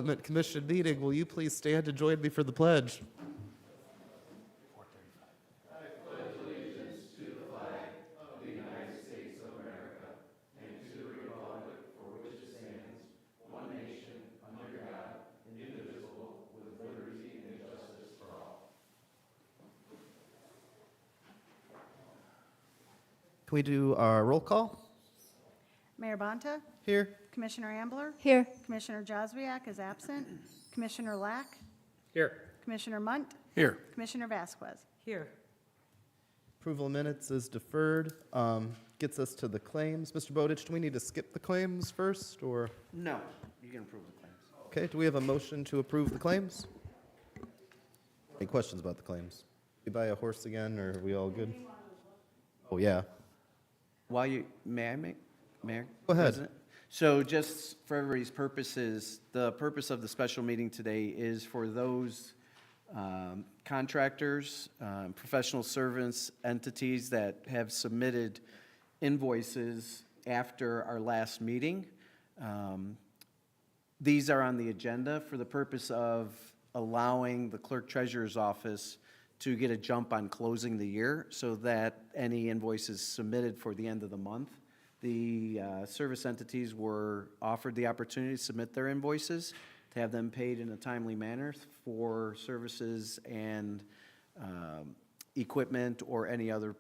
Redevelopment Commission meeting. Will you please stand and join me for the pledge? Can we do our roll call? Mayor Bonta, Here. Commissioner Ambler, Here. Commissioner Joswiak is absent, Commissioner Lack, Here. Commissioner Munt, Here. Commissioner Vasquez. Here. Approval of minutes is deferred. Gets us to the claims. Mr. Bowditch, do we need to skip the claims first, or? No, you can approve the claims. Okay, do we have a motion to approve the claims? Any questions about the claims? We buy a horse again, or are we all good? Oh, yeah. While you, may I make, Mayor? Go ahead. President? So just for everybody's purposes, the purpose of the special meeting today is for those contractors, professional servants, entities that have submitted invoices after our last meeting. These are on the agenda for the purpose of allowing the clerk treasurer's office to get a jump on closing the year so that any invoices submitted for the end of the month, the service entities were offered the opportunity to submit their invoices, to have them paid in a timely manner for services and equipment or any other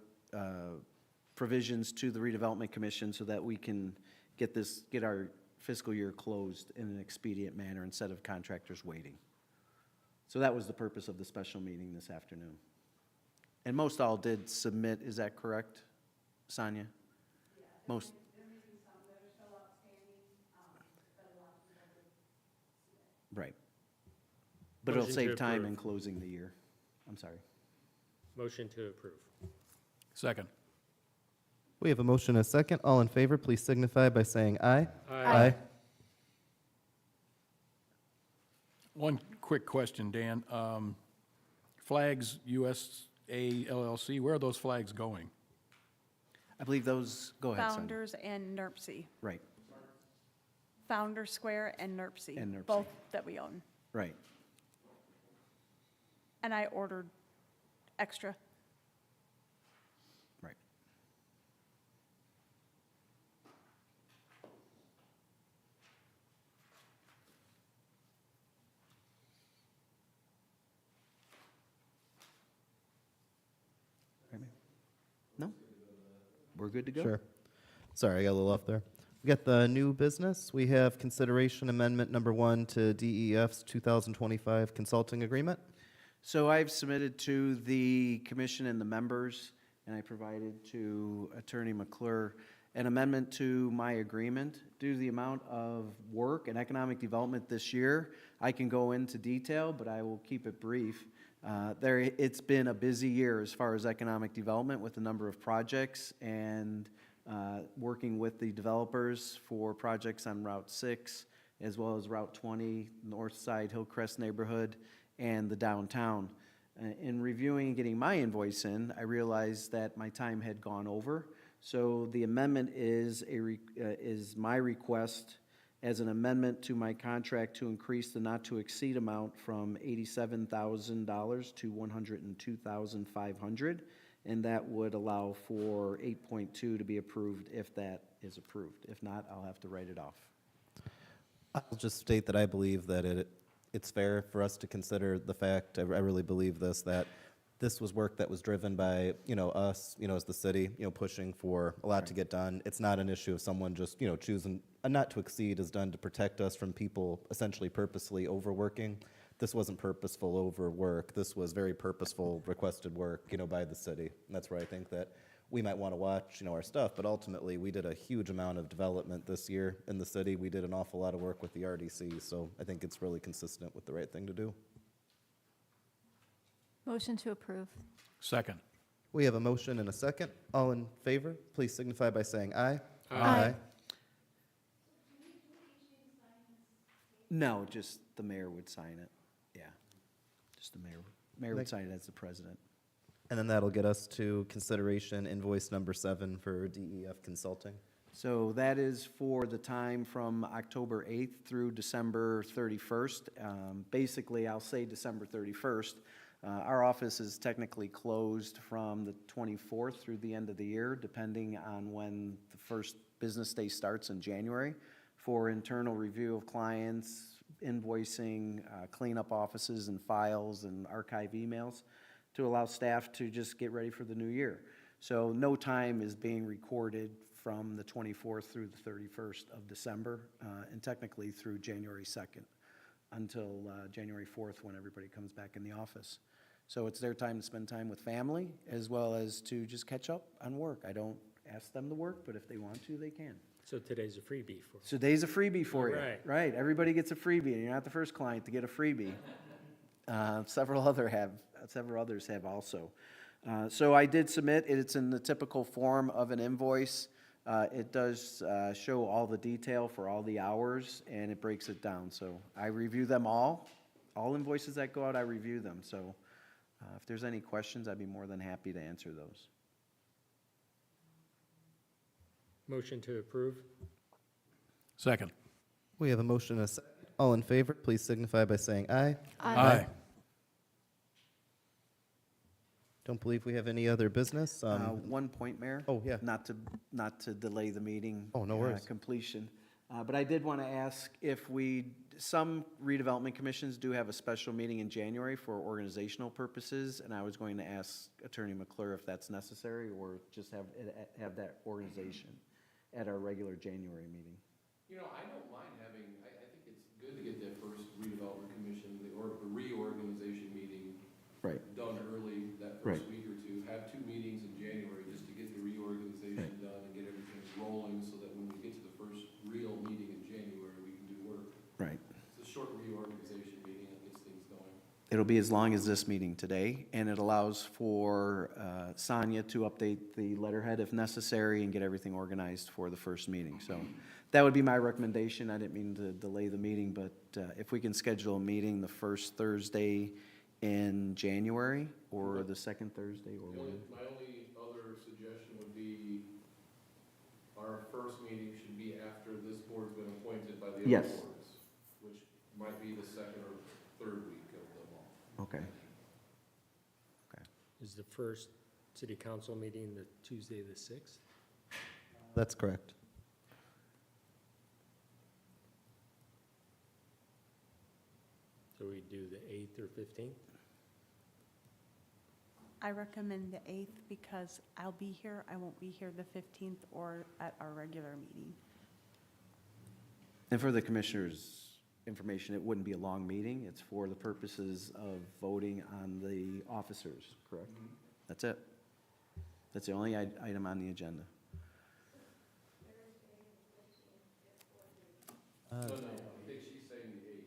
provisions to the Redevelopment Commission so that we can get our fiscal year closed in an expedient manner instead of contractors waiting. So that was the purpose of the special meeting this afternoon. And most all did submit, is that correct, Sonia? Yeah. Most. There may be some that are still outstanding, but a lot of them have submitted. Right. But it'll save time in closing the year. I'm sorry. Motion to approve. Second. We have a motion and a second. All in favor, please signify by saying aye. Aye. One quick question, Dan. Flags USA LLC, where are those flags going? I believe those, go ahead, Sonia. Founders and NERPC. Right, Founder Square and NERPC. And NERPC. Both that we own. right. And I ordered extra. Right. No? We're good to go? Sure. Sorry, I got a little off there. We got the new business. We have consideration amendment number 1 to DEF's 2025 consulting agreement. So I've submitted to the commission and the members, and I provided to Attorney McClure an amendment to my agreement. Due to the amount of work and economic development this year, I can go into detail, but I will keep it brief. It's been a busy year as far as economic development with a number of projects and working with the developers for projects on Route 6 as well as Route 20, North Side Hillcrest neighborhood, and the downtown. In reviewing and getting my invoice in, I realized that my time had gone over. So the amendment is my request as an amendment to my contract to increase the not-to-exceed amount from $87,000 to $102,500, and that would allow for 8.2 to be approved if that is approved. If not, I'll have to write it off. I'll just state that I believe that it's fair for us to consider the fact, I really believe this, that this was work that was driven by, us, as the city, pushing for a lot to get done. It's not an issue of someone just, choosing a not to exceed is done to protect us from people essentially purposely overworking. This wasn't purposeful overwork. This was very purposeful requested work, by the city. And that's where I think that we might want to watch, our stuff. But ultimately, we did a huge amount of development this year in the city. We did an awful lot of work with the RDC. So I think it's really consistent with the right thing to do. Motion to approve. Second. We have a motion and a second. All in favor, please signify by saying aye. Aye. No, just the mayor would sign it. Yeah. Just the mayor. Mayor would Nick? sign it as the president. And then that'll get us to consideration invoice number 7 for DEF Consulting. So that is for the time from October 8th through December 31st. Basically, I'll say December 31st. Our office is technically closed from the 24th through the end of the year, depending on when the first business day starts in January, for internal review of clients, invoicing, cleanup offices and files and archive emails, to allow staff to just get ready for the new year. So no time is being recorded from the 24th through the 31st of December, and technically through January 2nd, until January 4th, when everybody comes back in the office. So it's their time to spend time with family, as well as to just catch up on work. I don't ask them to work, but if they want to, they can. So today's a freebie for. So today's a freebie for you. Right. Right, everybody gets a freebie, and you're not the first client to get a freebie. Several others have also. So I did submit, it's in the typical form of an invoice. It does show all the detail for all the hours, and it breaks it down. So I review them all invoices that go out, I review them. So if there's any questions, I'd be more than happy to answer those. Motion to approve. Second. We have a motion and a second. All in favor, please signify by saying aye. Aye. Don't believe we have any other business. 1 point, Mayor. Oh, yeah. Not to delay the meeting. Oh, no worries. Completion. But I did want to ask if some redevelopment commissions do have a special meeting in January for organizational purposes, and I was going to ask Attorney McClure if that's necessary, or just have that organization at our regular January meeting. You know, I don't mind having, I think it's good to get that first redevelopment commission, the reorganization meeting Right. done early, that Right. first week or two. Have 2 meetings in January just to get the reorganization done and get everything rolling, so that when we get to the first real meeting in January, we can do work. Right. It's a short reorganization meeting that gets things going. It'll be as long as this meeting today, and it allows for Sonia to update the letterhead if necessary and get everything organized for the first meeting. So that would be my recommendation. I didn't mean to delay the meeting, but if we can schedule a meeting the first Thursday in January, or the second Thursday, or whatever. My only other suggestion would be our first meeting should be after this board's been appointed by the other Yes. boards, which might be the second or third week of the month. Okay. Is the first city council meeting the Tuesday, the 6th? That's correct. So we do the 8th or 15th? I recommend the 8th because I'll be here. I won't be here the 15th or at our regular meeting. And for the commissioners' information, it wouldn't be a long meeting. It's for the purposes of voting on the officers, correct? That's it. That's the only item on the agenda. No, I think she's saying the 8th.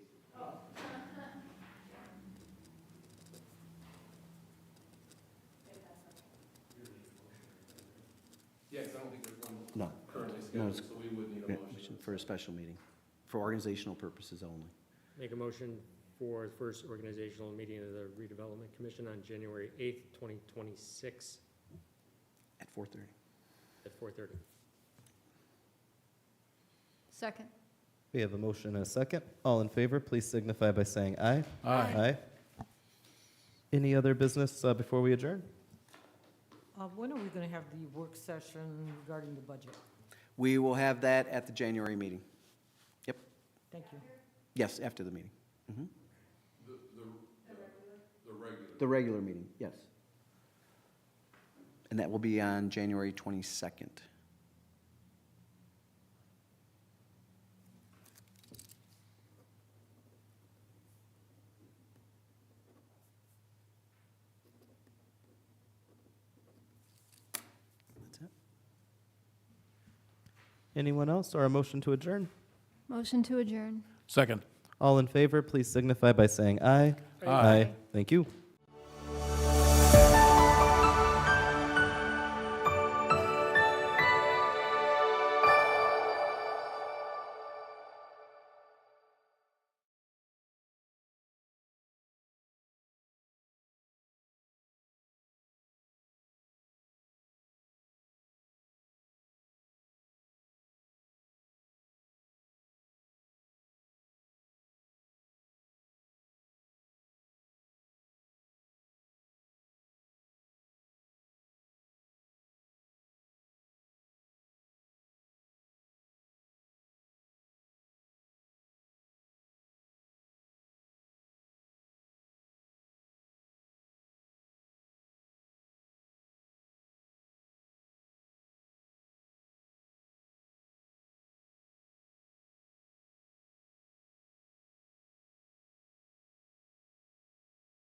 Yes, I don't think there's one No. currently No, scheduled, so we would need a Yeah, motion. for a special meeting, for organizational purposes only. Make a motion for the first organizational meeting of the Redevelopment Commission on January 8th, 2026 At 4:30. at 4:30. Second. We have a motion and a second. All in favor, please signify by saying aye. Aye. Any other business before we adjourn? When are we going to have the work session regarding the budget? We will have that at the January meeting. Yep. Thank you. Yes, after the meeting. Mhm. The regular. The regular meeting, yes. And that will be on January 22nd. That's it. Anyone else, or a motion to adjourn? Motion to adjourn. Second. All in favor, please signify by saying aye. Aye. Thank you.